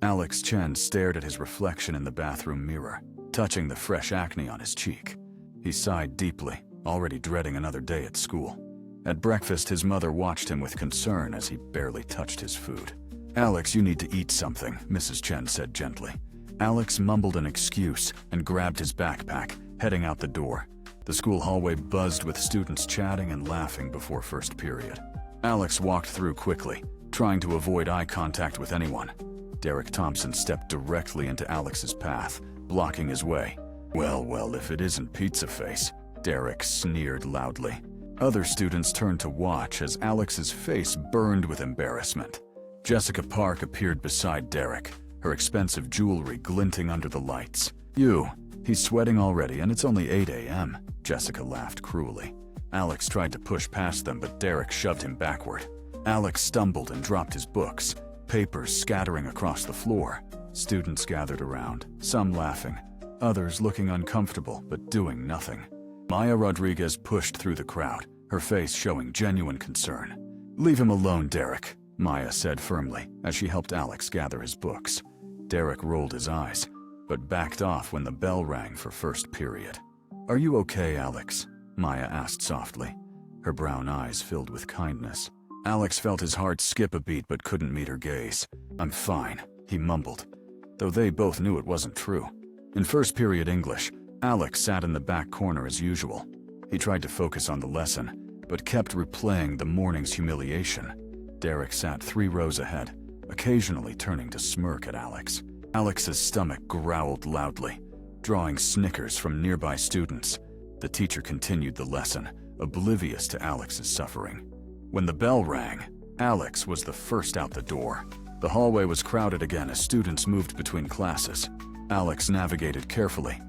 Alex Chen stared at his reflection in the bathroom mirror, touching the fresh acne on his cheek. He sighed deeply, already dreading another day at school. At breakfast, his mother watched him with concern as he barely touched his food. "Alex, you need to eat something," Mrs. Chen said gently. Alex mumbled an excuse and grabbed his backpack, heading out the door. The school hallway buzzed with students chatting and laughing before first period. Alex walked through quickly, trying to avoid eye contact with anyone. Derek Thompson stepped directly into Alex's path, blocking his way. Well, if it isn't Pizza Face," Derek sneered loudly. Other students turned to watch as Alex's face burned with embarrassment. Jessica Park appeared beside Derek, her expensive jewelry glinting under the lights. He's sweating already and it's only 8 a.m., Jessica laughed cruelly. Alex tried to push past them, but Derek shoved him backward. Alex stumbled and dropped his books, papers scattering across the floor. Students gathered around, some laughing, others looking uncomfortable but doing nothing. Maya Rodriguez pushed through the crowd, her face showing genuine concern. "Leave him alone, Derek," Maya said firmly as she helped Alex gather his books. Derek rolled his eyes, but backed off when the bell rang for first period. "Are you okay, Alex?" Maya asked softly, her brown eyes filled with kindness. Alex felt his heart skip a beat but couldn't meet her gaze. "I'm fine," he mumbled, though they both knew it wasn't true. In first period English, Alex sat in the back corner as usual. He tried to focus on the lesson, but kept replaying the morning's humiliation. Derek sat 3 rows ahead, occasionally turning to smirk at Alex. Alex's stomach growled loudly, drawing snickers from nearby students. The teacher continued the lesson, oblivious to Alex's suffering. When the bell rang, Alex was the first out the door. The hallway was crowded again as students moved between classes. Alex navigated carefully,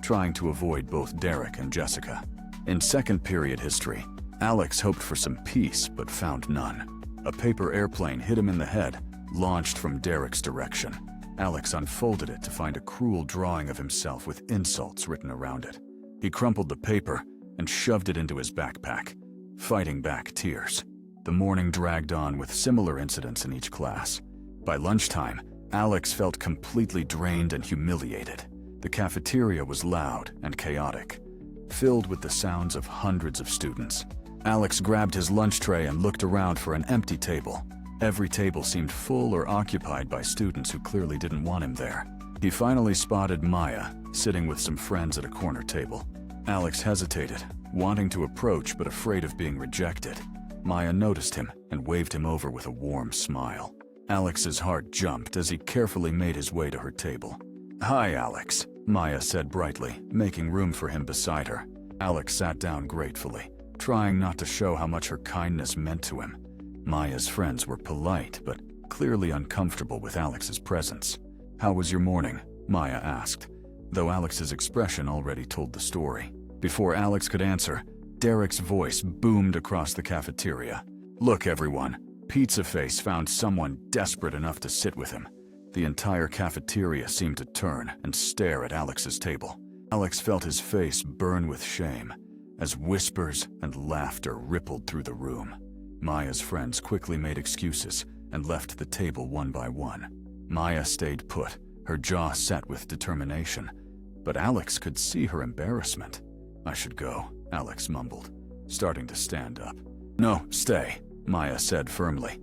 trying to avoid both Derek and Jessica. In second period history, Alex hoped for some peace but found none. A paper airplane hit him in the head, launched from Derek's direction. Alex unfolded it to find a cruel drawing of himself with insults written around it. He crumpled the paper and shoved it into his backpack, fighting back tears. The morning dragged on with similar incidents in each class. By lunchtime, Alex felt completely drained and humiliated. The cafeteria was loud and chaotic, filled with the sounds of hundreds of students. Alex grabbed his lunch tray and looked around for an empty table. Every table seemed full or occupied by students who clearly didn't want him there. He finally spotted Maya, sitting with some friends at a corner table. Alex hesitated, wanting to approach but afraid of being rejected. Maya noticed him and waved him over with a warm smile. Alex's heart jumped as he carefully made his way to her table. "Hi, Alex," Maya said brightly, making room for him beside her. Alex sat down gratefully, trying not to show how much her kindness meant to him. Maya's friends were polite, but clearly uncomfortable with Alex's presence. "How was your morning?" Maya asked, though Alex's expression already told the story. Before Alex could answer, Derek's voice boomed across the cafeteria. "Look, everyone, Pizza Face found someone desperate enough to sit with him." The entire cafeteria seemed to turn and stare at Alex's table. Alex felt his face burn with shame as whispers and laughter rippled through the room. Maya's friends quickly made excuses and left the table one by one. Maya stayed put, her jaw set with determination, but Alex could see her embarrassment. "I should go," Alex mumbled, starting to stand up. "No, stay," Maya said firmly,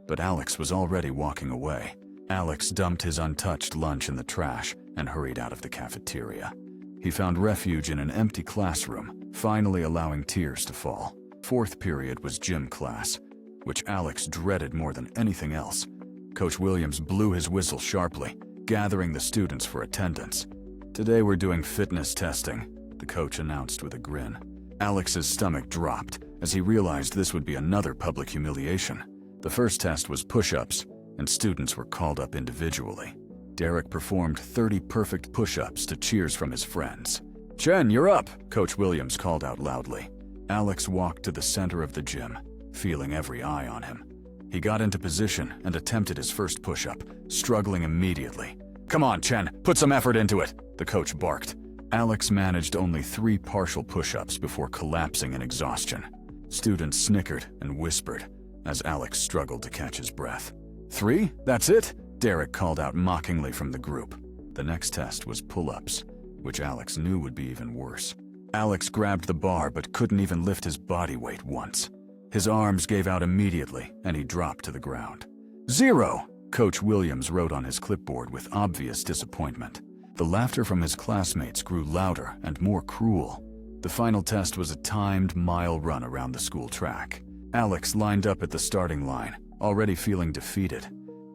but Alex was already walking away. Alex dumped his untouched lunch in the trash and hurried out of the cafeteria. He found refuge in an empty classroom, finally allowing tears to fall. Fourth period was gym class, which Alex dreaded more than anything else. Coach Williams blew his whistle sharply, gathering the students for attendance. "Today we're doing fitness testing," the coach announced with a grin. Alex's stomach dropped as he realized this would be another public humiliation. The first test was push-ups, and students were called up individually. Derek performed 30 perfect push-ups to cheers from his friends. "Chen, you're up," Coach Williams called out loudly. Alex walked to the center of the gym, feeling every eye on him. He got into position and attempted his first push-up, struggling immediately. "Come on, Chen, put some effort into it," the coach barked. Alex managed only 3 partial push-ups before collapsing in exhaustion. Students snickered and whispered as Alex struggled to catch his breath. "3? That's it?" Derek called out mockingly from the group. The next test was pull-ups, which Alex knew would be even worse. Alex grabbed the bar but couldn't even lift his body weight once. His arms gave out immediately, and he dropped to the ground. 0! Coach Williams wrote on his clipboard with obvious disappointment. The laughter from his classmates grew louder and more cruel. The final test was a timed mile run around the school track. Alex lined up at the starting line, already feeling defeated.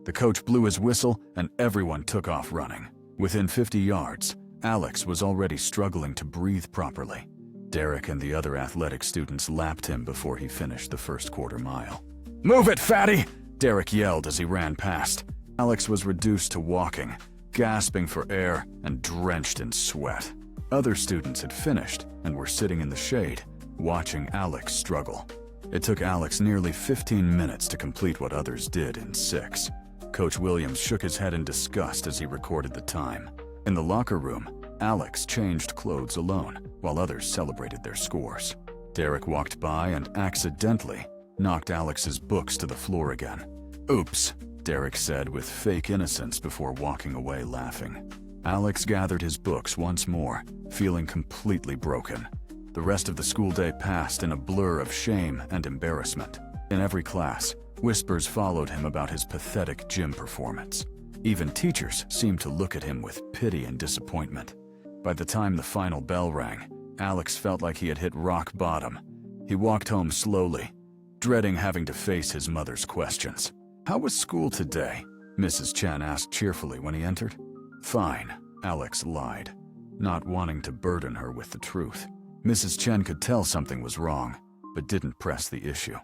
The coach blew his whistle and everyone took off running. Within 50 yards, Alex was already struggling to breathe properly. Derek and the other athletic students lapped him before he finished the first quarter mile. "Move it, fatty!" Derek yelled as he ran past. Alex was reduced to walking, gasping for air and drenched in sweat. Other students had finished and were sitting in the shade, watching Alex struggle. It took Alex nearly 15 minutes to complete what others did in 6. Coach Williams shook his head in disgust as he recorded the time. In the locker room, Alex changed clothes alone, while others celebrated their scores. Derek walked by and accidentally knocked Alex's books to the floor again. "Oops," Derek said with fake innocence before walking away laughing. Alex gathered his books once more, feeling completely broken. The rest of the school day passed in a blur of shame and embarrassment. In every class, whispers followed him about his pathetic gym performance. Even teachers seemed to look at him with pity and disappointment. By the time the final bell rang, Alex felt like he had hit rock bottom. He walked home slowly, dreading having to face his mother's questions. "How was school today?" Mrs. Chen asked cheerfully when he entered. "Fine," Alex lied, not wanting to burden her with the truth. Mrs. Chen could tell something was wrong, but didn't press the issue.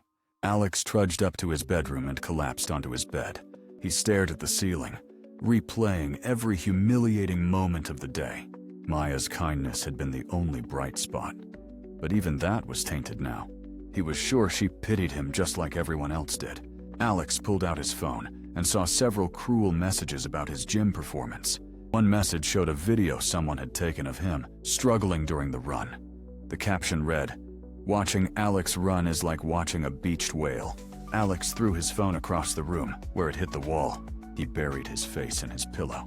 Alex trudged up to his bedroom and collapsed onto his bed. He stared at the ceiling, replaying every humiliating moment of the day. Maya's kindness had been the only bright spot, but even that was tainted now. He was sure she pitied him just like everyone else did. Alex pulled out his phone and saw several cruel messages about his gym performance. One message showed a video someone had taken of him struggling during the run. The caption read, "Watching Alex run is like watching a beached whale." Alex threw his phone across the room, where it hit the wall. He buried his face in his pillow,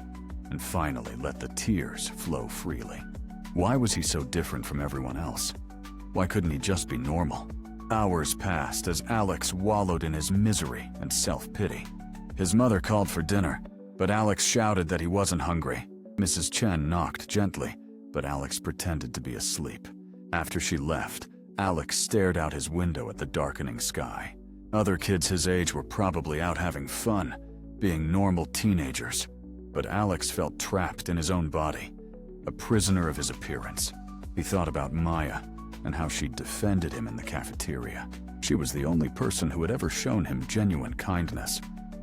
and finally let the tears flow freely. Why was he so different from everyone else? Why couldn't he just be normal? Hours passed as Alex wallowed in his misery and self-pity. His mother called for dinner, but Alex shouted that he wasn't hungry. Mrs. Chen knocked gently, but Alex pretended to be asleep. After she left, Alex stared out his window at the darkening sky. Other kids his age were probably out having fun, being normal teenagers. But Alex felt trapped in his own body, a prisoner of his appearance. He thought about Maya and how she'd defended him in the cafeteria. She was the only person who had ever shown him genuine kindness,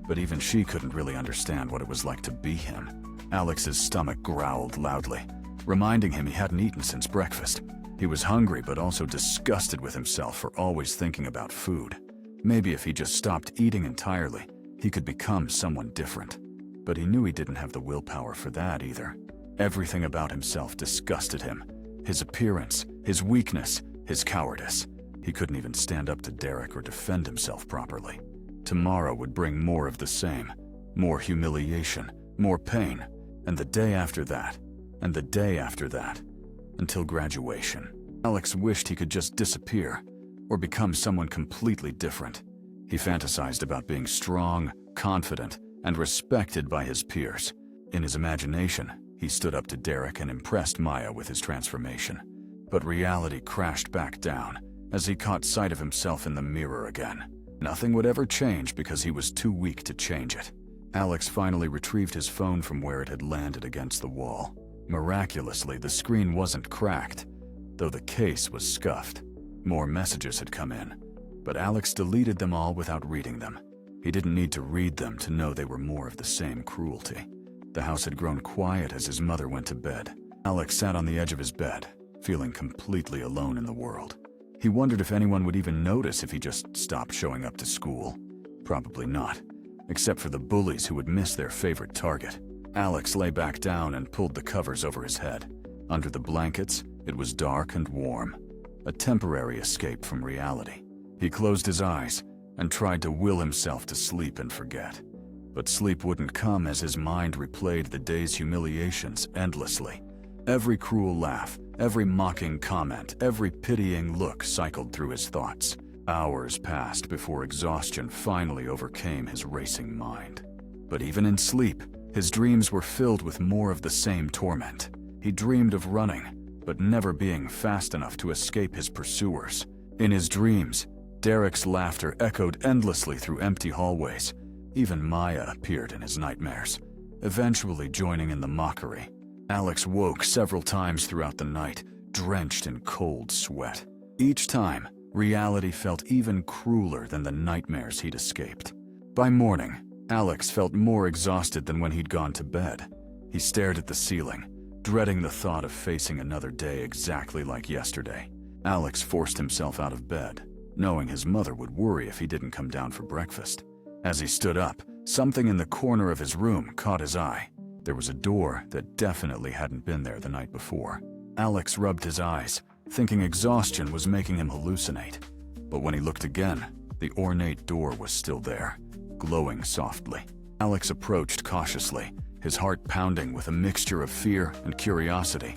but even she couldn't really understand what it was like to be him. Alex's stomach growled loudly, reminding him he hadn't eaten since breakfast. He was hungry but also disgusted with himself for always thinking about food. Maybe if he just stopped eating entirely, he could become someone different. But he knew he didn't have the willpower for that either. Everything about himself disgusted him. His appearance, his weakness, his cowardice. He couldn't even stand up to Derek or defend himself properly. Tomorrow would bring more of the same. More humiliation, more pain, and the day after that, and the day after that, until graduation. Alex wished he could just disappear, or become someone completely different. He fantasized about being strong, confident, and respected by his peers. In his imagination, he stood up to Derek and impressed Maya with his transformation. But reality crashed back down as he caught sight of himself in the mirror again. Nothing would ever change because he was too weak to change it. Alex finally retrieved his phone from where it had landed against the wall. Miraculously, the screen wasn't cracked, though the case was scuffed. More messages had come in, but Alex deleted them all without reading them. He didn't need to read them to know they were more of the same cruelty. The house had grown quiet as his mother went to bed. Alex sat on the edge of his bed, feeling completely alone in the world. He wondered if anyone would even notice if he just stopped showing up to school. Probably not, except for the bullies who would miss their favorite target. Alex lay back down and pulled the covers over his head. Under the blankets, it was dark and warm, a temporary escape from reality. He closed his eyes and tried to will himself to sleep and forget. But sleep wouldn't come as his mind replayed the day's humiliations endlessly. Every cruel laugh, every mocking comment, every pitying look cycled through his thoughts. Hours passed before exhaustion finally overcame his racing mind. But even in sleep, his dreams were filled with more of the same torment. He dreamed of running, but never being fast enough to escape his pursuers. In his dreams, Derek's laughter echoed endlessly through empty hallways. Even Maya appeared in his nightmares, eventually joining in the mockery. Alex woke several times throughout the night, drenched in cold sweat. Each time, reality felt even crueler than the nightmares he'd escaped. By morning, Alex felt more exhausted than when he'd gone to bed. He stared at the ceiling, dreading the thought of facing another day exactly like yesterday. Alex forced himself out of bed, knowing his mother would worry if he didn't come down for breakfast. As he stood up, something in the corner of his room caught his eye. There was a door that definitely hadn't been there the night before. Alex rubbed his eyes, thinking exhaustion was making him hallucinate. But when he looked again, the ornate door was still there, glowing softly. Alex approached cautiously, his heart pounding with a mixture of fear and curiosity.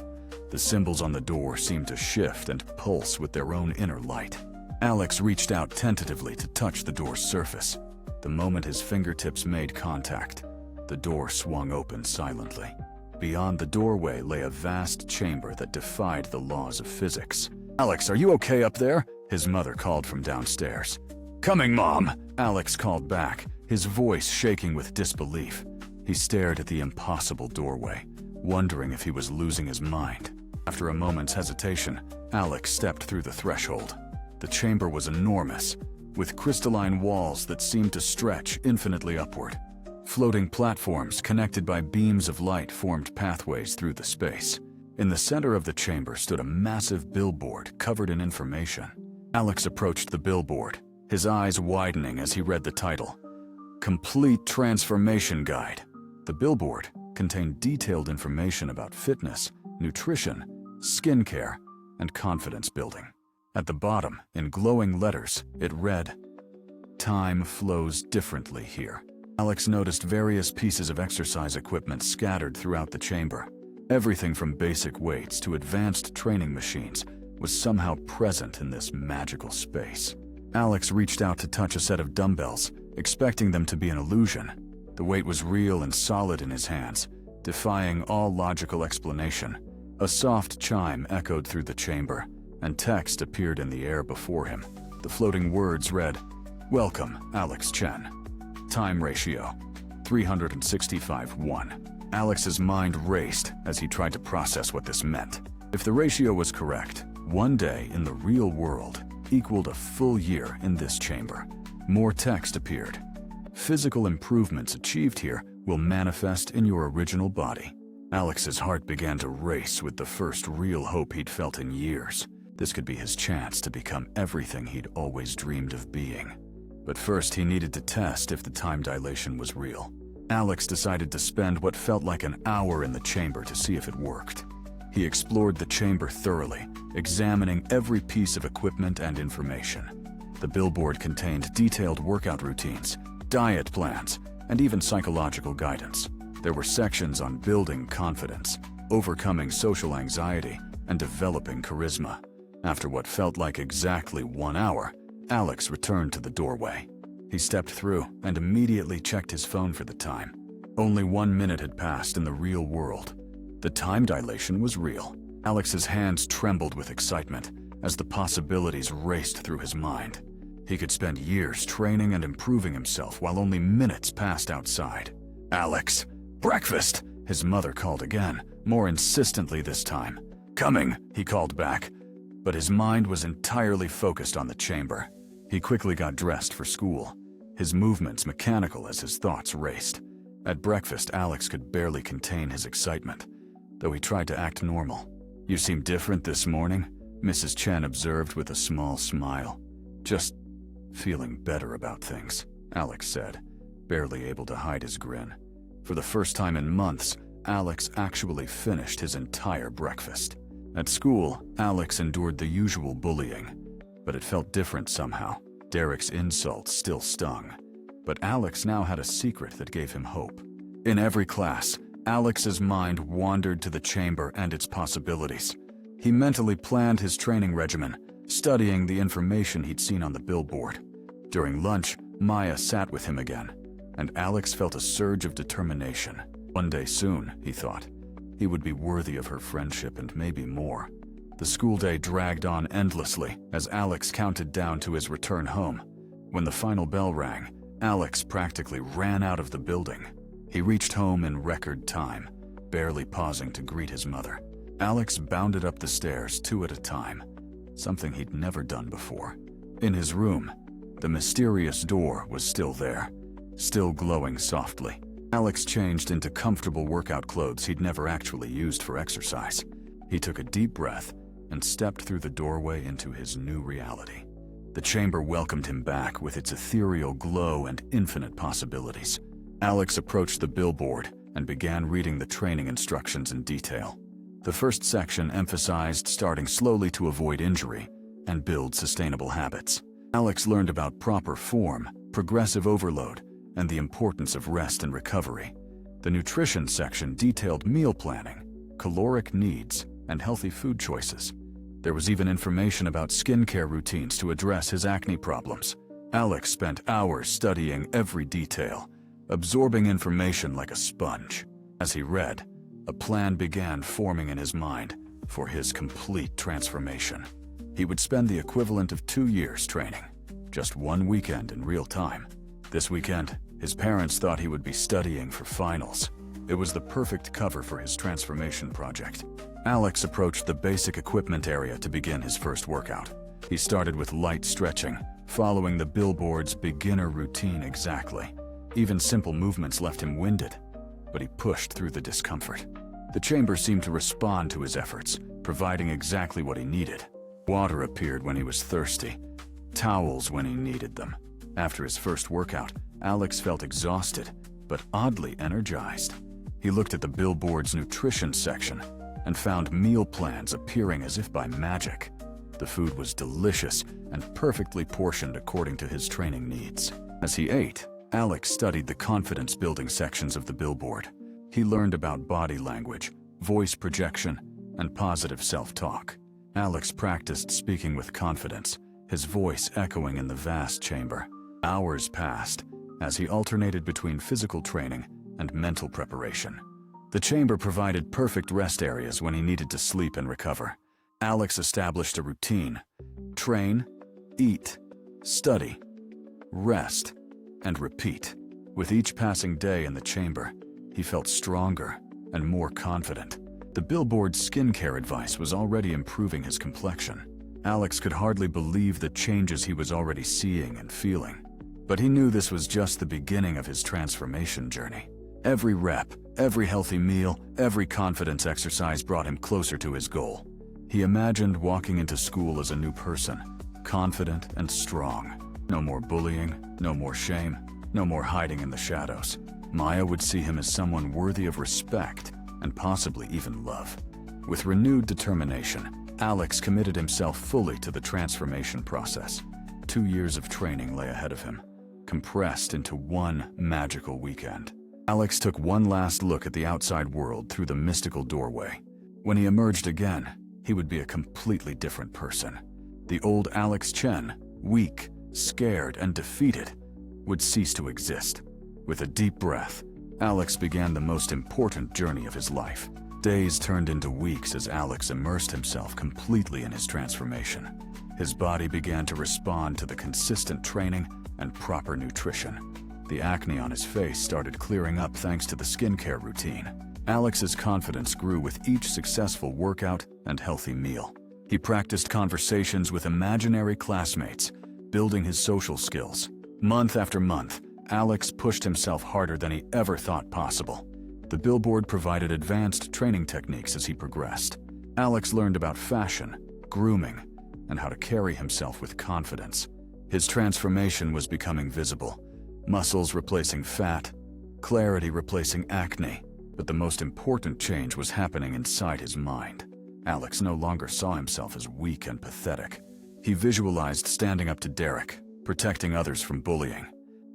The symbols on the door seemed to shift and pulse with their own inner light. Alex reached out tentatively to touch the door's surface. The moment his fingertips made contact, the door swung open silently. Beyond the doorway lay a vast chamber that defied the laws of physics. "Alex, are you okay up there?" his mother called from downstairs. "Coming, Mom," Alex called back, his voice shaking with disbelief. He stared at the impossible doorway, wondering if he was losing his mind. After a moment's hesitation, Alex stepped through the threshold. The chamber was enormous, with crystalline walls that seemed to stretch infinitely upward. Floating platforms connected by beams of light formed pathways through the space. In the center of the chamber stood a massive billboard covered in information. Alex approached the billboard, his eyes widening as he read the title, "Complete Transformation Guide." The billboard contained detailed information about fitness, nutrition, skincare, and confidence building. At the bottom, in glowing letters, it read, "Time flows differently here." Alex noticed various pieces of exercise equipment scattered throughout the chamber. Everything from basic weights to advanced training machines was somehow present in this magical space. Alex reached out to touch a set of dumbbells, expecting them to be an illusion. The weight was real and solid in his hands, defying all logical explanation. A soft chime echoed through the chamber, and text appeared in the air before him. The floating words read, "Welcome, Alex Chen. Time ratio, 365:1. Alex's mind raced as he tried to process what this meant. If the ratio was correct, one day in the real world equaled a full year in this chamber. More text appeared. Physical improvements achieved here will manifest in your original body. Alex's heart began to race with the first real hope he'd felt in years. This could be his chance to become everything he'd always dreamed of being. But first he needed to test if the time dilation was real. Alex decided to spend what felt like an hour in the chamber to see if it worked. He explored the chamber thoroughly, examining every piece of equipment and information. The billboard contained detailed workout routines, diet plans, and even psychological guidance. There were sections on building confidence, overcoming social anxiety, and developing charisma. After what felt like exactly 1 hour, Alex returned to the doorway. He stepped through and immediately checked his phone for the time. Only 1 minute had passed in the real world. The time dilation was real. Alex's hands trembled with excitement as the possibilities raced through his mind. He could spend years training and improving himself while only minutes passed outside. "Alex, breakfast!" his mother called again, more insistently this time. "Coming," he called back, but his mind was entirely focused on the chamber. He quickly got dressed for school, his movements mechanical as his thoughts raced. At breakfast, Alex could barely contain his excitement, though he tried to act normal. "You seem different this morning," Mrs. Chen observed with a small smile. "Just feeling better about things," Alex said, barely able to hide his grin. For the first time in months, Alex actually finished his entire breakfast. At school, Alex endured the usual bullying, but it felt different somehow. Derek's insults still stung. But Alex now had a secret that gave him hope. In every class, Alex's mind wandered to the chamber and its possibilities. He mentally planned his training regimen, studying the information he'd seen on the billboard. During lunch, Maya sat with him again, and Alex felt a surge of determination. One day soon, he thought, he would be worthy of her friendship and maybe more. The school day dragged on endlessly as Alex counted down to his return home. When the final bell rang, Alex practically ran out of the building. He reached home in record time, barely pausing to greet his mother. Alex bounded up the stairs 2 at a time, something he'd never done before. In his room, the mysterious door was still there, still glowing softly. Alex changed into comfortable workout clothes he'd never actually used for exercise. He took a deep breath and stepped through the doorway into his new reality. The chamber welcomed him back with its ethereal glow and infinite possibilities. Alex approached the billboard and began reading the training instructions in detail. The first section emphasized starting slowly to avoid injury and build sustainable habits. Alex learned about proper form, progressive overload, and the importance of rest and recovery. The nutrition section detailed meal planning, caloric needs, and healthy food choices. There was even information about skincare routines to address his acne problems. Alex spent hours studying every detail, absorbing information like a sponge. As he read, a plan began forming in his mind for his complete transformation. He would spend the equivalent of 2 years training, just 1 weekend in real time. This weekend, his parents thought he would be studying for finals. It was the perfect cover for his transformation project. Alex approached the basic equipment area to begin his first workout. He started with light stretching, following the billboard's beginner routine exactly. Even simple movements left him winded, but he pushed through the discomfort. The chamber seemed to respond to his efforts, providing exactly what he needed. Water appeared when he was thirsty, towels when he needed them. After his first workout, Alex felt exhausted, but oddly energized. He looked at the billboard's nutrition section and found meal plans appearing as if by magic. The food was delicious and perfectly portioned according to his training needs. As he ate, Alex studied the confidence-building sections of the billboard. He learned about body language, voice projection, and positive self-talk. Alex practiced speaking with confidence, his voice echoing in the vast chamber. Hours passed as he alternated between physical training and mental preparation. The chamber provided perfect rest areas when he needed to sleep and recover. Alex established a routine: train, eat, study, rest, and repeat. With each passing day in the chamber, he felt stronger and more confident. The billboard's skincare advice was already improving his complexion. Alex could hardly believe the changes he was already seeing and feeling. But he knew this was just the beginning of his transformation journey. Every rep, every healthy meal, every confidence exercise brought him closer to his goal. He imagined walking into school as a new person, confident and strong. No more bullying, no more shame, no more hiding in the shadows. Maya would see him as someone worthy of respect and possibly even love. With renewed determination, Alex committed himself fully to the transformation process. 2 years of training lay ahead of him, compressed into one magical weekend. Alex took one last look at the outside world through the mystical doorway. When he emerged again, he would be a completely different person. The old Alex Chen, weak, scared, and defeated, would cease to exist. With a deep breath, Alex began the most important journey of his life. Days turned into weeks as Alex immersed himself completely in his transformation. His body began to respond to the consistent training and proper nutrition. The acne on his face started clearing up thanks to the skincare routine. Alex's confidence grew with each successful workout and healthy meal. He practiced conversations with imaginary classmates, building his social skills. Month after month, Alex pushed himself harder than he ever thought possible. The billboard provided advanced training techniques as he progressed. Alex learned about fashion, grooming, and how to carry himself with confidence. His transformation was becoming visible. Muscles replacing fat, clarity replacing acne. But the most important change was happening inside his mind. Alex no longer saw himself as weak and pathetic. He visualized standing up to Derek, protecting others from bullying.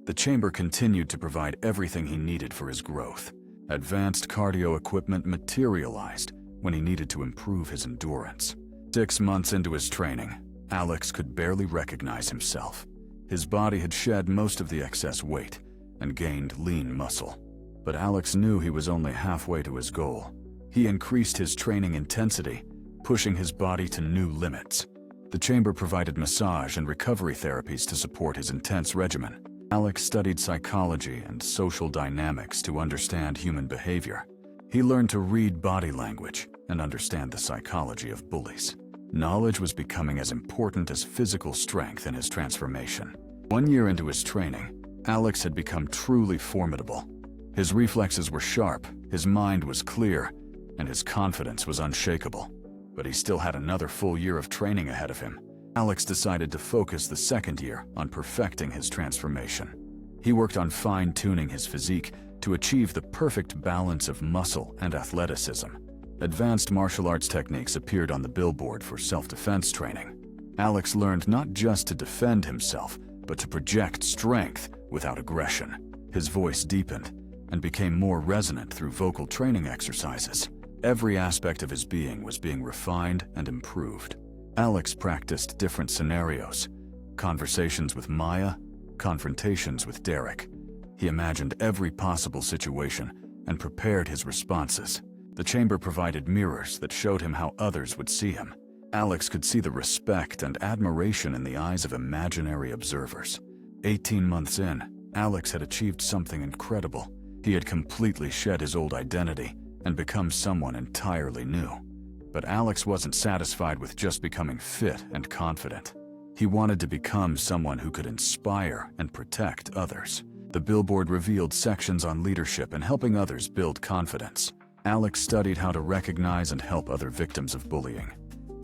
The chamber continued to provide everything he needed for his growth. Advanced cardio equipment materialized when he needed to improve his endurance. 6 months into his training, Alex could barely recognize himself. His body had shed most of the excess weight and gained lean muscle. But Alex knew he was only halfway to his goal. He increased his training intensity, pushing his body to new limits. The chamber provided massage and recovery therapies to support his intense regimen. Alex studied psychology and social dynamics to understand human behavior. He learned to read body language and understand the psychology of bullies. Knowledge was becoming as important as physical strength in his transformation. 1 year into his training, Alex had become truly formidable. His reflexes were sharp, his mind was clear, and his confidence was unshakable. But he still had another full year of training ahead of him. Alex decided to focus the second year on perfecting his transformation. He worked on fine-tuning his physique to achieve the perfect balance of muscle and athleticism. Advanced martial arts techniques appeared on the billboard for self-defense training. Alex learned not just to defend himself, but to project strength without aggression. His voice deepened and became more resonant through vocal training exercises. Every aspect of his being was being refined and improved. Alex practiced different scenarios: conversations with Maya, confrontations with Derek. He imagined every possible situation and prepared his responses. The chamber provided mirrors that showed him how others would see him. Alex could see the respect and admiration in the eyes of imaginary observers. 18 months in, Alex had achieved something incredible. He had completely shed his old identity and become someone entirely new. But Alex wasn't satisfied with just becoming fit and confident. He wanted to become someone who could inspire and protect others. The billboard revealed sections on leadership and helping others build confidence. Alex studied how to recognize and help other victims of bullying.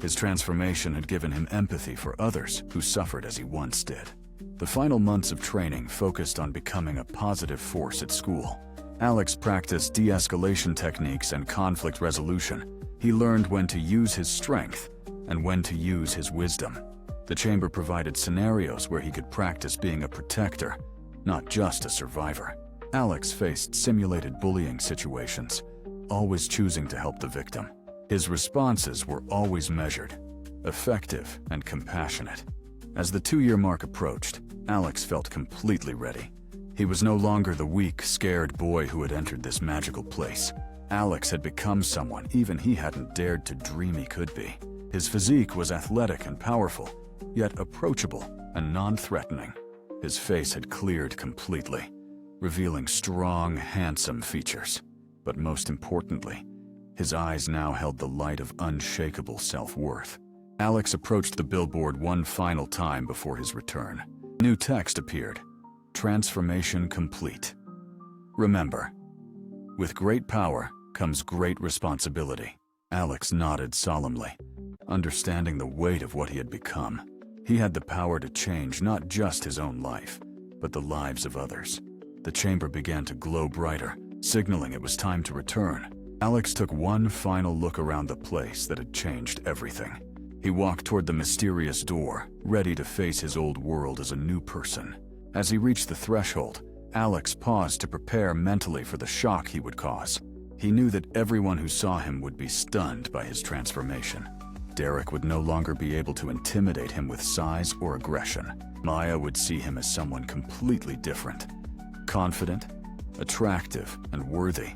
His transformation had given him empathy for others who suffered as he once did. The final months of training focused on becoming a positive force at school. Alex practiced de-escalation techniques and conflict resolution. He learned when to use his strength and when to use his wisdom. The chamber provided scenarios where he could practice being a protector, not just a survivor. Alex faced simulated bullying situations, always choosing to help the victim. His responses were always measured, effective, and compassionate. As the 2-year mark approached, Alex felt completely ready. He was no longer the weak, scared boy who had entered this magical place. Alex had become someone even he hadn't dared to dream he could be. His physique was athletic and powerful, yet approachable and non-threatening. His face had cleared completely, revealing strong, handsome features. But most importantly, his eyes now held the light of unshakable self-worth. Alex approached the billboard one final time before his return. New text appeared: "Transformation complete. Remember, with great power comes great responsibility." Alex nodded solemnly, understanding the weight of what he had become. He had the power to change not just his own life, but the lives of others. The chamber began to glow brighter, signaling it was time to return. Alex took one final look around the place that had changed everything. He walked toward the mysterious door, ready to face his old world as a new person. As he reached the threshold, Alex paused to prepare mentally for the shock he would cause. He knew that everyone who saw him would be stunned by his transformation. Derek would no longer be able to intimidate him with size or aggression. Maya would see him as someone completely different, confident, attractive, and worthy.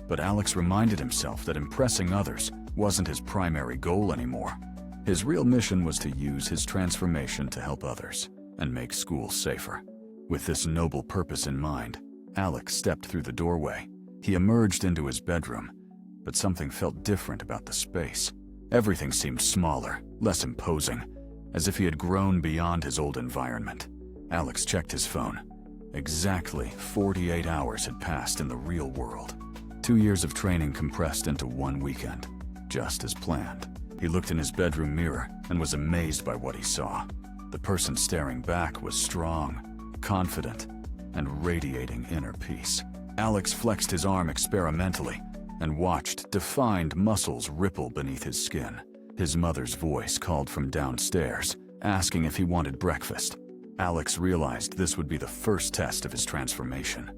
But Alex reminded himself that impressing others wasn't his primary goal anymore. His real mission was to use his transformation to help others and make school safer. With this noble purpose in mind, Alex stepped through the doorway. He emerged into his bedroom, but something felt different about the space. Everything seemed smaller, less imposing, as if he had grown beyond his old environment. Alex checked his phone. Exactly 48 hours had passed in the real world. 2 years of training compressed into one weekend, just as planned. He looked in his bedroom mirror and was amazed by what he saw. The person staring back was strong, confident, and radiating inner peace. Alex flexed his arm experimentally and watched defined muscles ripple beneath his skin. His mother's voice called from downstairs, asking if he wanted breakfast. Alex realized this would be the first test of his transformation.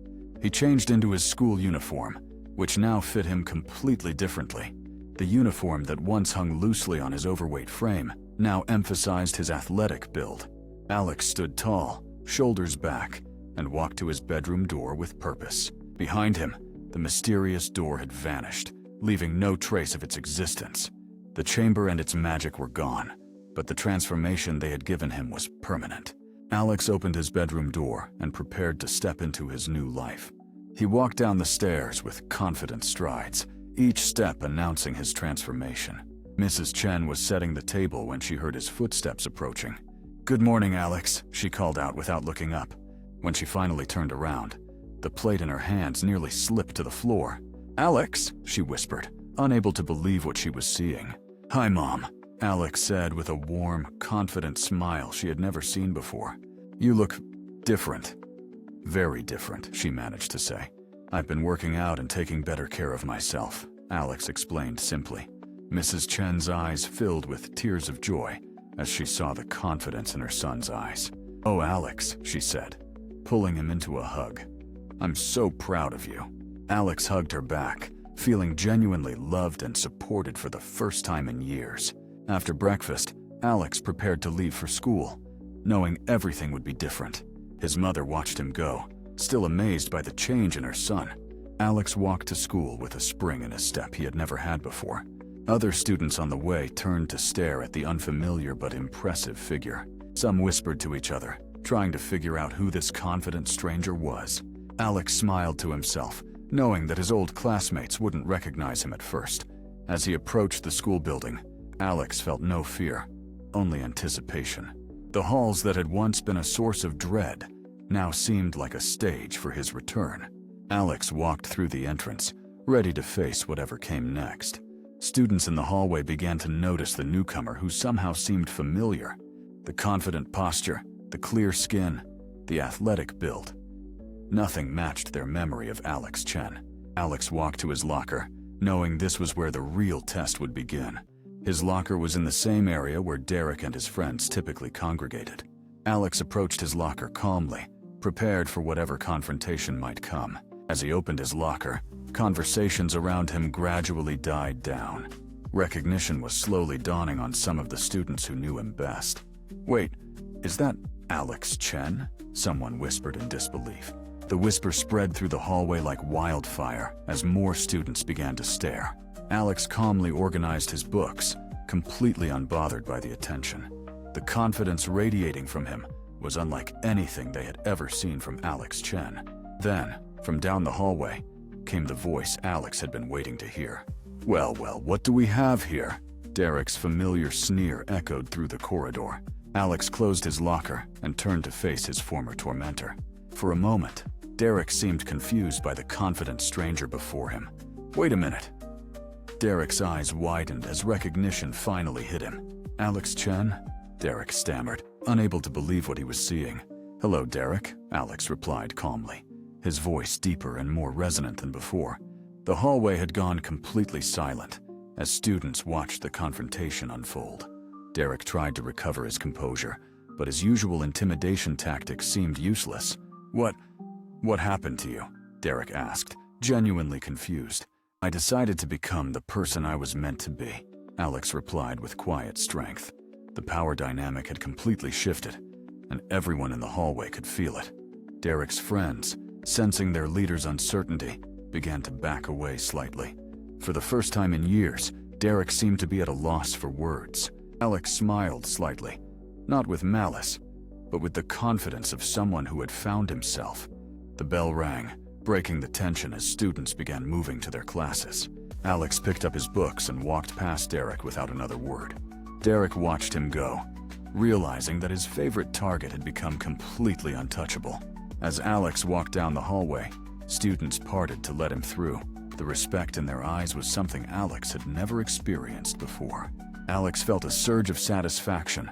He changed into his school uniform, which now fit him completely differently. The uniform that once hung loosely on his overweight frame now emphasized his athletic build. Alex stood tall, shoulders back, and walked to his bedroom door with purpose. Behind him, the mysterious door had vanished, leaving no trace of its existence. The chamber and its magic were gone, but the transformation they had given him was permanent. Alex opened his bedroom door and prepared to step into his new life. He walked down the stairs with confident strides, each step announcing his transformation. Mrs. Chen was setting the table when she heard his footsteps approaching. "Good morning, Alex," she called out without looking up. When she finally turned around, the plate in her hands nearly slipped to the floor. "Alex," she whispered, unable to believe what she was seeing. "Hi, Mom," Alex said with a warm, confident smile she had never seen before. "You look different." "Very different," she managed to say. "I've been working out and taking better care of myself," Alex explained simply. Mrs. Chen's eyes filled with tears of joy as she saw the confidence in her son's eyes. "Oh, Alex," she said, pulling him into a hug. "I'm so proud of you." Alex hugged her back, feeling genuinely loved and supported for the first time in years. After breakfast, Alex prepared to leave for school, knowing everything would be different. His mother watched him go, still amazed by the change in her son. Alex walked to school with a spring in his step he had never had before. Other students on the way turned to stare at the unfamiliar but impressive figure. Some whispered to each other, trying to figure out who this confident stranger was. Alex smiled to himself, knowing that his old classmates wouldn't recognize him at first. As he approached the school building, Alex felt no fear, only anticipation. The halls that had once been a source of dread now seemed like a stage for his return. Alex walked through the entrance, ready to face whatever came next. Students in the hallway began to notice the newcomer who somehow seemed familiar. The confident posture, the clear skin, the athletic build. Nothing matched their memory of Alex Chen. Alex walked to his locker, knowing this was where the real test would begin. His locker was in the same area where Derek and his friends typically congregated. Alex approached his locker calmly, prepared for whatever confrontation might come. As he opened his locker, conversations around him gradually died down. Recognition was slowly dawning on some of the students who knew him best. "Wait, is that Alex Chen?" someone whispered in disbelief. The whisper spread through the hallway like wildfire as more students began to stare. Alex calmly organized his books, completely unbothered by the attention. The confidence radiating from him was unlike anything they had ever seen from Alex Chen. Then, from down the hallway, came the voice Alex had been waiting to hear. Well, what do we have here?" Derek's familiar sneer echoed through the corridor. Alex closed his locker and turned to face his former tormentor. For a moment, Derek seemed confused by the confident stranger before him. "Wait a minute." Derek's eyes widened as recognition finally hit him. "Alex Chen?" Derek stammered, unable to believe what he was seeing. "Hello, Derek," Alex replied calmly, his voice deeper and more resonant than before. The hallway had gone completely silent as students watched the confrontation unfold. Derek tried to recover his composure, but his usual intimidation tactics seemed useless. What happened to you?" Derek asked, genuinely confused. "I decided to become the person I was meant to be," Alex replied with quiet strength. The power dynamic had completely shifted, and everyone in the hallway could feel it. Derek's friends, sensing their leader's uncertainty, began to back away slightly. For the first time in years, Derek seemed to be at a loss for words. Alex smiled slightly, not with malice, but with the confidence of someone who had found himself. The bell rang, breaking the tension as students began moving to their classes. Alex picked up his books and walked past Derek without another word. Derek watched him go, realizing that his favorite target had become completely untouchable. As Alex walked down the hallway, students parted to let him through. The respect in their eyes was something Alex had never experienced before. Alex felt a surge of satisfaction,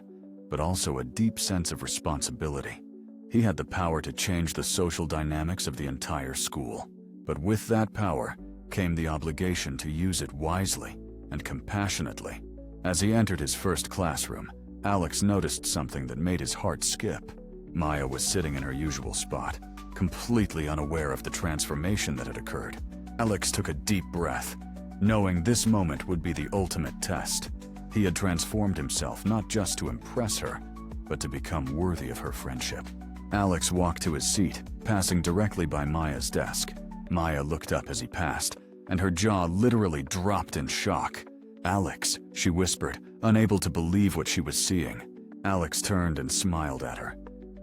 but also a deep sense of responsibility. He had the power to change the social dynamics of the entire school. But with that power came the obligation to use it wisely and compassionately. As he entered his first classroom, Alex noticed something that made his heart skip. Maya was sitting in her usual spot, completely unaware of the transformation that had occurred. Alex took a deep breath, knowing this moment would be the ultimate test. He had transformed himself not just to impress her, but to become worthy of her friendship. Alex walked to his seat, passing directly by Maya's desk. Maya looked up as he passed, and her jaw literally dropped in shock. "Alex," she whispered, unable to believe what she was seeing. Alex turned and smiled at her.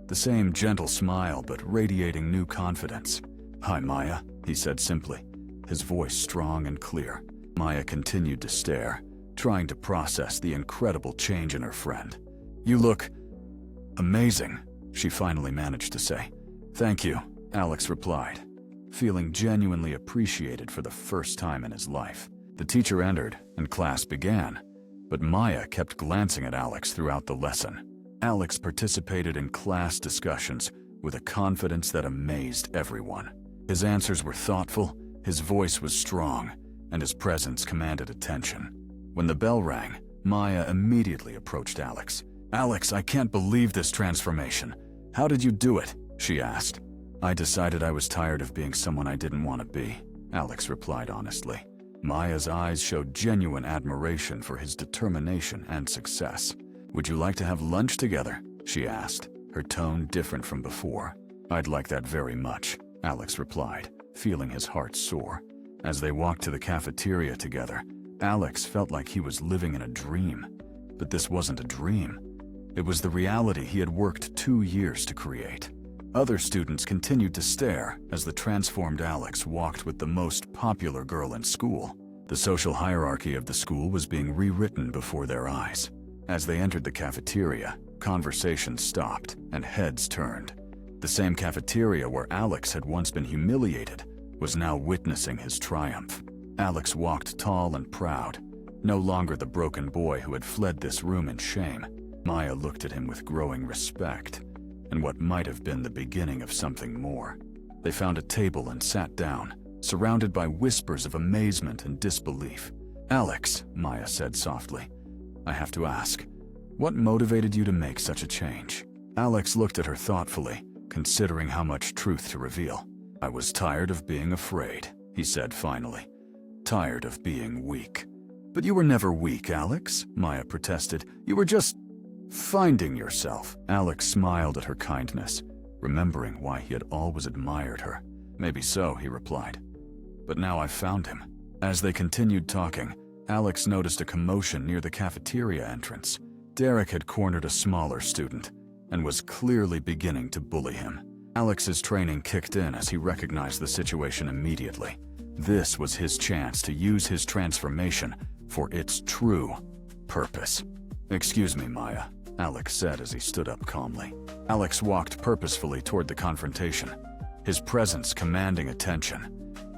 The same gentle smile, but radiating new confidence. "Hi, Maya," he said simply, his voice strong and clear. Maya continued to stare, trying to process the incredible change in her friend. "You look amazing," she finally managed to say. "Thank you," Alex replied, feeling genuinely appreciated for the first time in his life. The teacher entered, and class began, but Maya kept glancing at Alex throughout the lesson. Alex participated in class discussions with a confidence that amazed everyone. His answers were thoughtful, his voice was strong, and his presence commanded attention. When the bell rang, Maya immediately approached Alex. "Alex, I can't believe this transformation. How did you do it?" she asked. "I decided I was tired of being someone I didn't want to be," Alex replied honestly. Maya's eyes showed genuine admiration for his determination and success. "Would you like to have lunch together?" she asked, her tone different from before. "I'd like that very much," Alex replied, feeling his heart soar. As they walked to the cafeteria together, Alex felt like he was living in a dream. But this wasn't a dream. It was the reality he had worked 2 years to create. Other students continued to stare as the transformed Alex walked with the most popular girl in school. The social hierarchy of the school was being rewritten before their eyes. As they entered the cafeteria, conversations stopped and heads turned. The same cafeteria where Alex had once been humiliated was now witnessing his triumph. Alex walked tall and proud, no longer the broken boy who had fled this room in shame. Maya looked at him with growing respect, and what might have been the beginning of something more. They found a table and sat down, surrounded by whispers of amazement and disbelief. "Alex," Maya said softly, "I have to ask, what motivated you to make such a change?" Alex looked at her thoughtfully, considering how much truth to reveal. "I was tired of being afraid," he said finally. "Tired of being weak." "But you were never weak, Alex," Maya protested. "You were just finding yourself." Alex smiled at her kindness, remembering why he had always admired her. "Maybe so," he replied. "But now I've found him." As they continued talking, Alex noticed a commotion near the cafeteria entrance. Derek had cornered a smaller student and was clearly beginning to bully him. Alex's training kicked in as he recognized the situation immediately. This was his chance to use his transformation for its true purpose. "Excuse me, Maya," Alex said as he stood up calmly. Alex walked purposefully toward the confrontation, his presence commanding attention.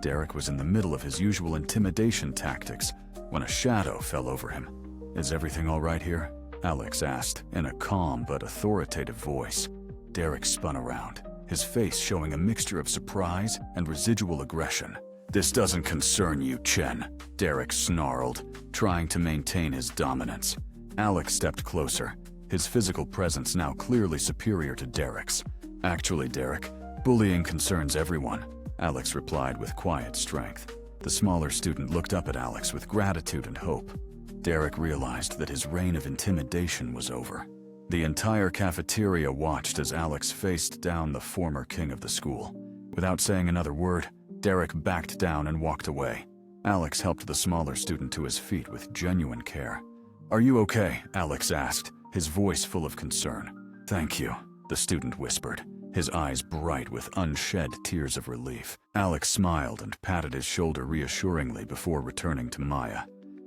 Derek was in the middle of his usual intimidation tactics when a shadow fell over him. "Is everything all right here?" Alex asked in a calm but authoritative voice. Derek spun around, his face showing a mixture of surprise and residual aggression. "This doesn't concern you, Chen," Derek snarled, trying to maintain his dominance. Alex stepped closer, his physical presence now clearly superior to Derek's. "Actually, Derek, bullying concerns everyone," Alex replied with quiet strength. The smaller student looked up at Alex with gratitude and hope. Derek realized that his reign of intimidation was over. The entire cafeteria watched as Alex faced down the former king of the school. Without saying another word, Derek backed down and walked away. Alex helped the smaller student to his feet with genuine care. "Are you okay?" Alex asked, his voice full of concern. "Thank you," the student whispered, his eyes bright with unshed tears of relief. Alex smiled and patted his shoulder reassuringly before returning to Maya.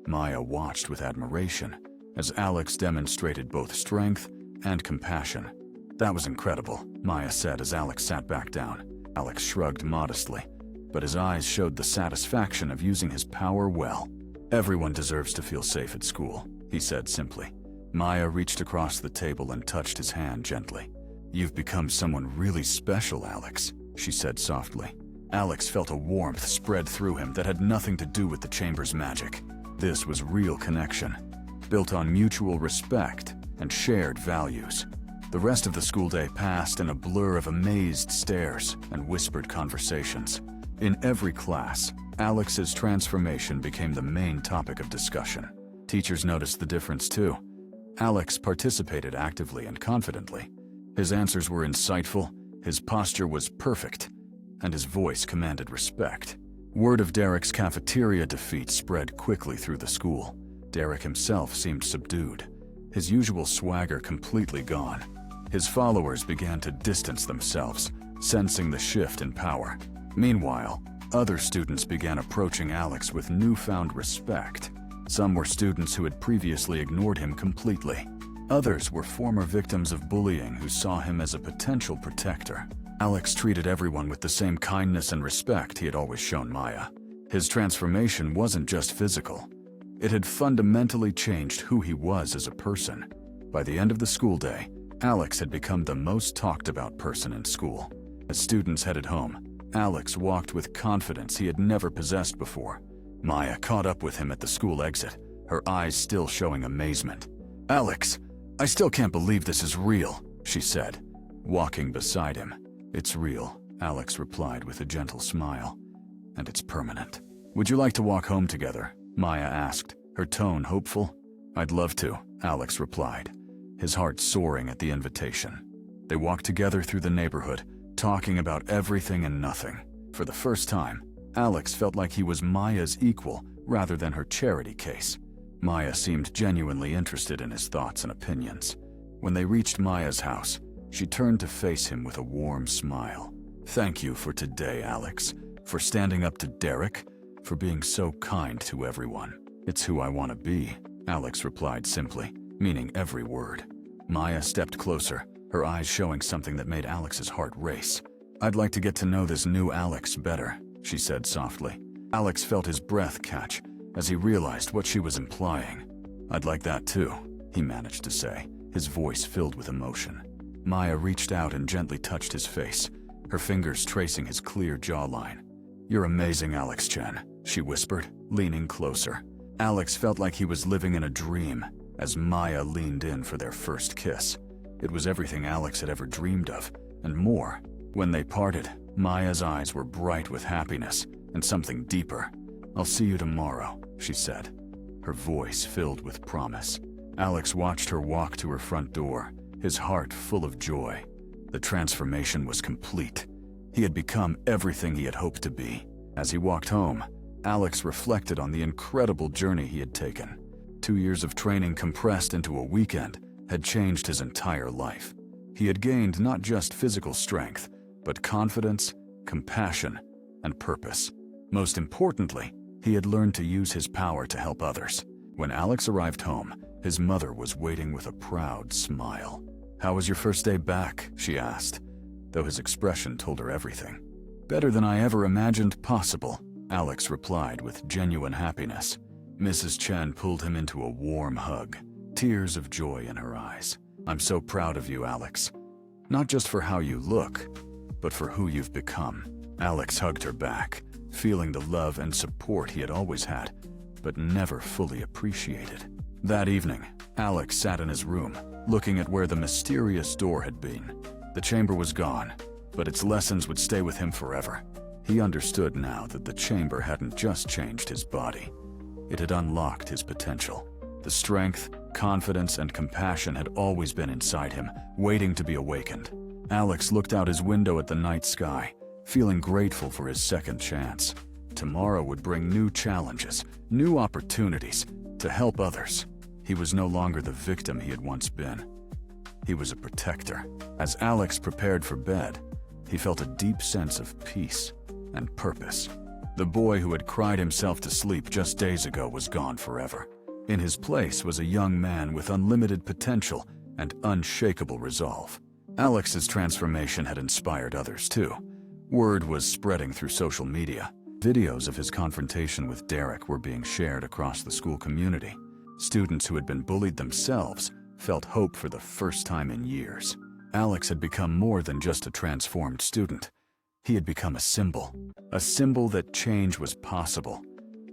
Maya watched with admiration as Alex demonstrated both strength and compassion. "That was incredible," Maya said as Alex sat back down. Alex shrugged modestly, but his eyes showed the satisfaction of using his power well. "Everyone deserves to feel safe at school," he said simply. Maya reached across the table and touched his hand gently. "You've become someone really special, Alex," she said softly. Alex felt a warmth spread through him that had nothing to do with the chamber's magic. This was real connection, built on mutual respect and shared values. The rest of the school day passed in a blur of amazed stares and whispered conversations. In every class, Alex's transformation became the main topic of discussion. Teachers noticed the difference too. Alex participated actively and confidently. His answers were insightful, his posture was perfect, and his voice commanded respect. Word of Derek's cafeteria defeat spread quickly through the school. Derek himself seemed subdued, his usual swagger completely gone. His followers began to distance themselves, sensing the shift in power. Meanwhile, other students began approaching Alex with newfound respect. Some were students who had previously ignored him completely. Others were former victims of bullying who saw him as a potential protector. Alex treated everyone with the same kindness and respect he had always shown Maya. His transformation wasn't just physical. It had fundamentally changed who he was as a person. By the end of the school day, Alex had become the most talked about person in school. As students headed home, Alex walked with confidence he had never possessed before. Maya caught up with him at the school exit, her eyes still showing amazement. "Alex, I still can't believe this is real," she said, walking beside him. "It's real," Alex replied with a gentle smile. "And it's permanent." "Would you like to walk home together?" Maya asked, her tone hopeful. "I'd love to," Alex replied, his heart soaring at the invitation. They walked together through the neighborhood, talking about everything and nothing. For the first time, Alex felt like he was Maya's equal rather than her charity case. Maya seemed genuinely interested in his thoughts and opinions. When they reached Maya's house, she turned to face him with a warm smile. "Thank you for today, Alex, for standing up to Derek, for being so kind to everyone." "It's who I want to be," Alex replied simply, meaning every word. Maya stepped closer, her eyes showing something that made Alex's heart race. "I'd like to get to know this new Alex better," she said softly. Alex felt his breath catch as he realized what she was implying. "I'd like that too," he managed to say, his voice filled with emotion. Maya reached out and gently touched his face, her fingers tracing his clear jawline. "You're amazing, Alex Chen," she whispered, leaning closer. Alex felt like he was living in a dream as Maya leaned in for their first kiss. It was everything Alex had ever dreamed of, and more. When they parted, Maya's eyes were bright with happiness and something deeper. "I'll see you tomorrow," she said, her voice filled with promise. Alex watched her walk to her front door, his heart full of joy. The transformation was complete. He had become everything he had hoped to be. As he walked home, Alex reflected on the incredible journey he had taken. 2 years of training compressed into a weekend had changed his entire life. He had gained not just physical strength, but confidence, compassion, and purpose. Most importantly, he had learned to use his power to help others. When Alex arrived home, his mother was waiting with a proud smile. "How was your first day back?" she asked, though his expression told her everything. "Better than I ever imagined possible," Alex replied with genuine happiness. Mrs. Chen pulled him into a warm hug, tears of joy in her eyes. "I'm so proud of you, Alex. Not just for how you look, but for who you've become." Alex hugged her back, feeling the love and support he had always had, but never fully appreciated. That evening, Alex sat in his room, looking at where the mysterious door had been. The chamber was gone, but its lessons would stay with him forever. He understood now that the chamber hadn't just changed his body. It had unlocked his potential. The strength, confidence, and compassion had always been inside him, waiting to be awakened. Alex looked out his window at the night sky, feeling grateful for his second chance. Tomorrow would bring new challenges, new opportunities to help others. He was no longer the victim he had once been. He was a protector. As Alex prepared for bed, he felt a deep sense of peace and purpose. The boy who had cried himself to sleep just days ago was gone forever. In his place was a young man with unlimited potential and unshakable resolve. Alex's transformation had inspired others too. Word was spreading through social media. Videos of his confrontation with Derek were being shared across the school community. Students who had been bullied themselves felt hope for the first time in years. Alex had become more than just a transformed student. He had become a symbol that change was possible,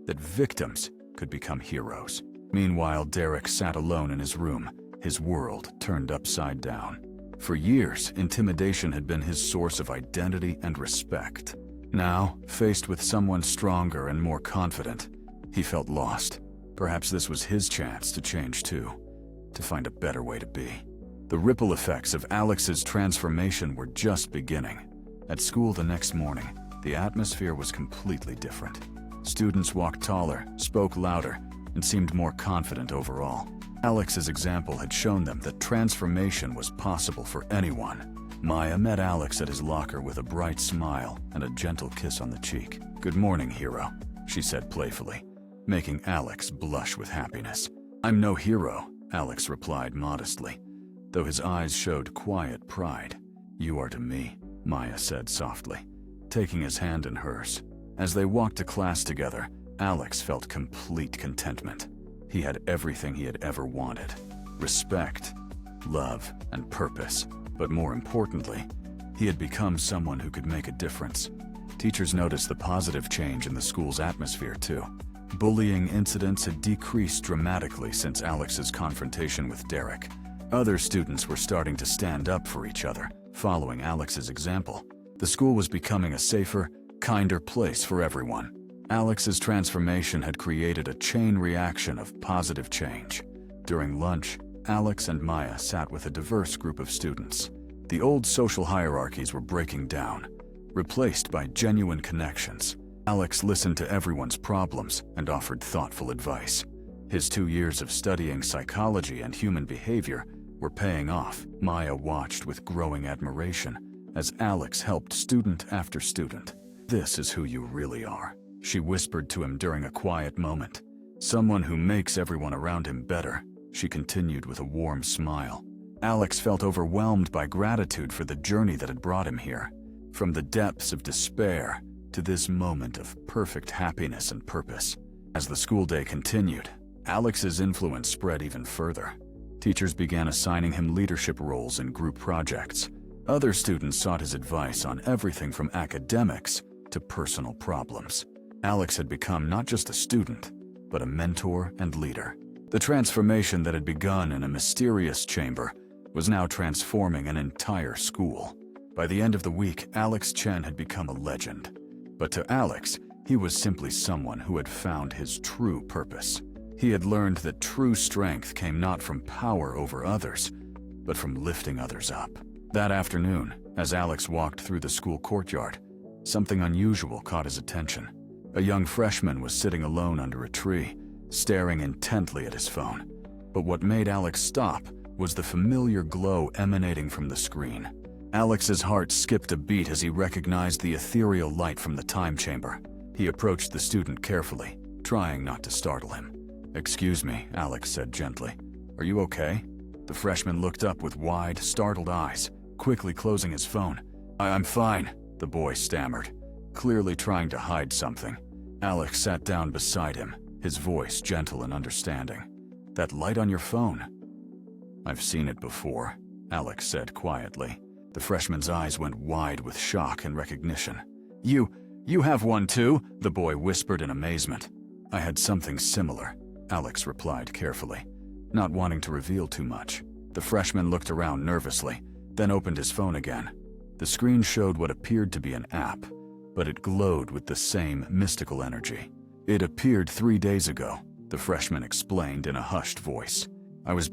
that victims could become heroes. Meanwhile, Derek sat alone in his room, his world turned upside down. For years, intimidation had been his source of identity and respect. Now, faced with someone stronger and more confident, he felt lost. Perhaps this was his chance to change too, to find a better way to be. The ripple effects of Alex's transformation were just beginning. At school the next morning, the atmosphere was completely different. Students walked taller, spoke louder, and seemed more confident overall. Alex's example had shown them that transformation was possible for anyone. Maya met Alex at his locker with a bright smile and a gentle kiss on the cheek. "Good morning, hero," she said playfully, making Alex blush with happiness. "I'm no hero," Alex replied modestly, though his eyes showed quiet pride. "You are to me," Maya said softly, taking his hand in hers. As they walked to class together, Alex felt complete contentment. He had everything he had ever wanted: respect, love, and purpose. But more importantly, he had become someone who could make a difference. Teachers noticed the positive change in the school's atmosphere too. Bullying incidents had decreased dramatically since Alex's confrontation with Derek. Other students were starting to stand up for each other, following Alex's example. The school was becoming a safer, kinder place for everyone. Alex's transformation had created a chain reaction of positive change. During lunch, Alex and Maya sat with a diverse group of students. The old social hierarchies were breaking down, replaced by genuine connections. Alex listened to everyone's problems and offered thoughtful advice. His 2 years of studying psychology and human behavior were paying off. Maya watched with growing admiration as Alex helped student after student. "This is who you really are," she whispered to him during a quiet moment. "Someone who makes everyone around him better," she continued with a warm smile. Alex felt overwhelmed by gratitude for the journey that had brought him here. From the depths of despair to this moment of perfect happiness and purpose. As the school day continued, Alex's influence spread even further. Teachers began assigning him leadership roles in group projects. Other students sought his advice on everything from academics to personal problems. Alex had become not just a student, but a mentor and leader. The transformation that had begun in a mysterious chamber was now transforming an entire school. By the end of the week, Alex Chen had become a legend. But to Alex, he was simply someone who had found his true purpose. He had learned that true strength came not from power over others, but from lifting others up. That afternoon, as Alex walked through the school courtyard, something unusual caught his attention. A young freshman was sitting alone under a tree, staring intently at his phone. But what made Alex stop was the familiar glow emanating from the screen. Alex's heart skipped a beat as he recognized the ethereal light from the time chamber. He approached the student carefully, trying not to startle him. "Excuse me," Alex said gently. "Are you okay?" The freshman looked up with wide, startled eyes, quickly closing his phone. I'm fine," the boy stammered, clearly trying to hide something. Alex sat down beside him, his voice gentle and understanding. "That light on your phone?" "I've seen it before," Alex said quietly. The freshman's eyes went wide with shock and recognition. You have one too?" the boy whispered in amazement. "I had something similar," Alex replied carefully, not wanting to reveal too much. The freshman looked around nervously, then opened his phone again. The screen showed what appeared to be an app, but it glowed with the same mystical energy. "It appeared 3 days ago," the freshman explained in a hushed voice. "I was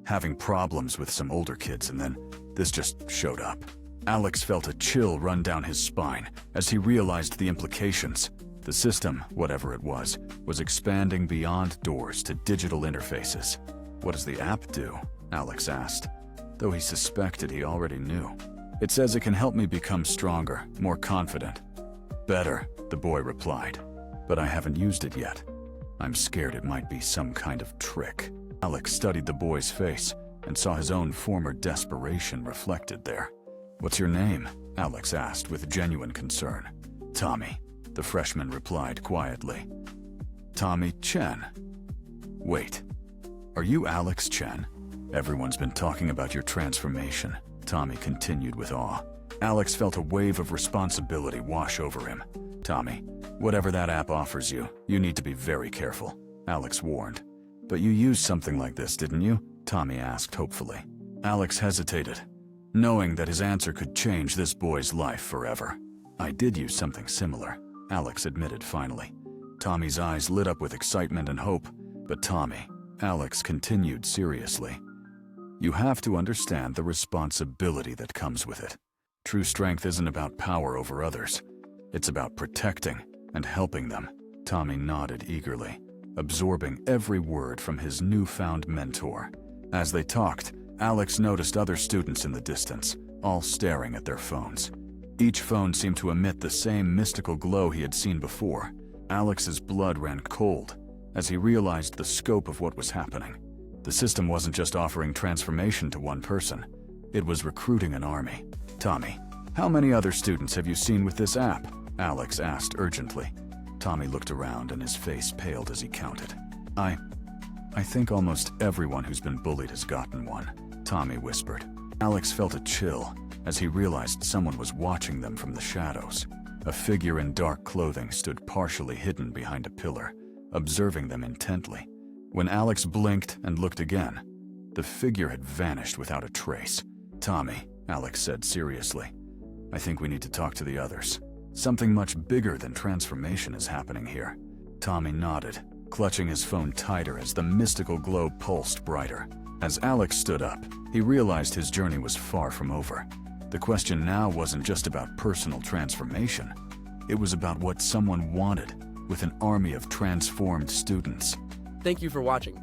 having problems with some older kids, and then this just showed up." Alex felt a chill run down his spine as he realized the implications. The system, whatever it was expanding beyond doors to digital interfaces. "What does the app do?" Alex asked, though he suspected he already knew. "It says it can help me become stronger, more confident." "Better," the boy replied, "but I haven't used it yet. I'm scared it might be some kind of trick." Alex studied the boy's face and saw his own former desperation reflected there. "What's your name?" Alex asked with genuine concern. "Tommy," the freshman replied quietly. "Tommy Chen. Wait, are you Alex Chen? Everyone's been talking about your transformation," Tommy continued with awe. Alex felt a wave of responsibility wash over him. "Tommy, whatever that app offers you, you need to be very careful," Alex warned. "But you used something like this, didn't you?" Tommy asked hopefully. Alex hesitated, knowing that his answer could change this boy's life forever. "I did use something similar," Alex admitted finally. Tommy's eyes lit up with excitement and hope. "But Tommy," Alex continued seriously, "you have to understand the responsibility that comes with it. True strength isn't about power over others. It's about protecting and helping them." Tommy nodded eagerly, absorbing every word from his newfound mentor. As they talked, Alex noticed other students in the distance, all staring at their phones. Each phone seemed to emit the same mystical glow he had seen before. Alex's blood ran cold as he realized the scope of what was happening. The system wasn't just offering transformation to one person, it was recruiting an army. "Tommy, how many other students have you seen with this app?" Alex asked urgently. Tommy looked around and his face paled as he counted. I think almost everyone who's been bullied has gotten one," Tommy whispered. Alex felt a chill as he realized someone was watching them from the shadows. A figure in dark clothing stood partially hidden behind a pillar, observing them intently. When Alex blinked and looked again, the figure had vanished without a trace. "Tommy," Alex said seriously, "I think we need to talk to the others. Something much bigger than transformation is happening here." Tommy nodded, clutching his phone tighter as the mystical glow pulsed brighter. As Alex stood up, he realized his journey was far from over. The question now wasn't just about personal transformation. It was about what someone wanted with an army of transformed students. Thank you for watching.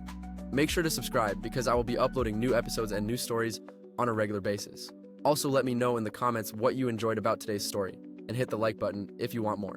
Make sure to subscribe because I will be uploading new episodes and new stories on a regular basis. Also, let me know in the comments what you enjoyed about today's story, and hit the like button if you want more.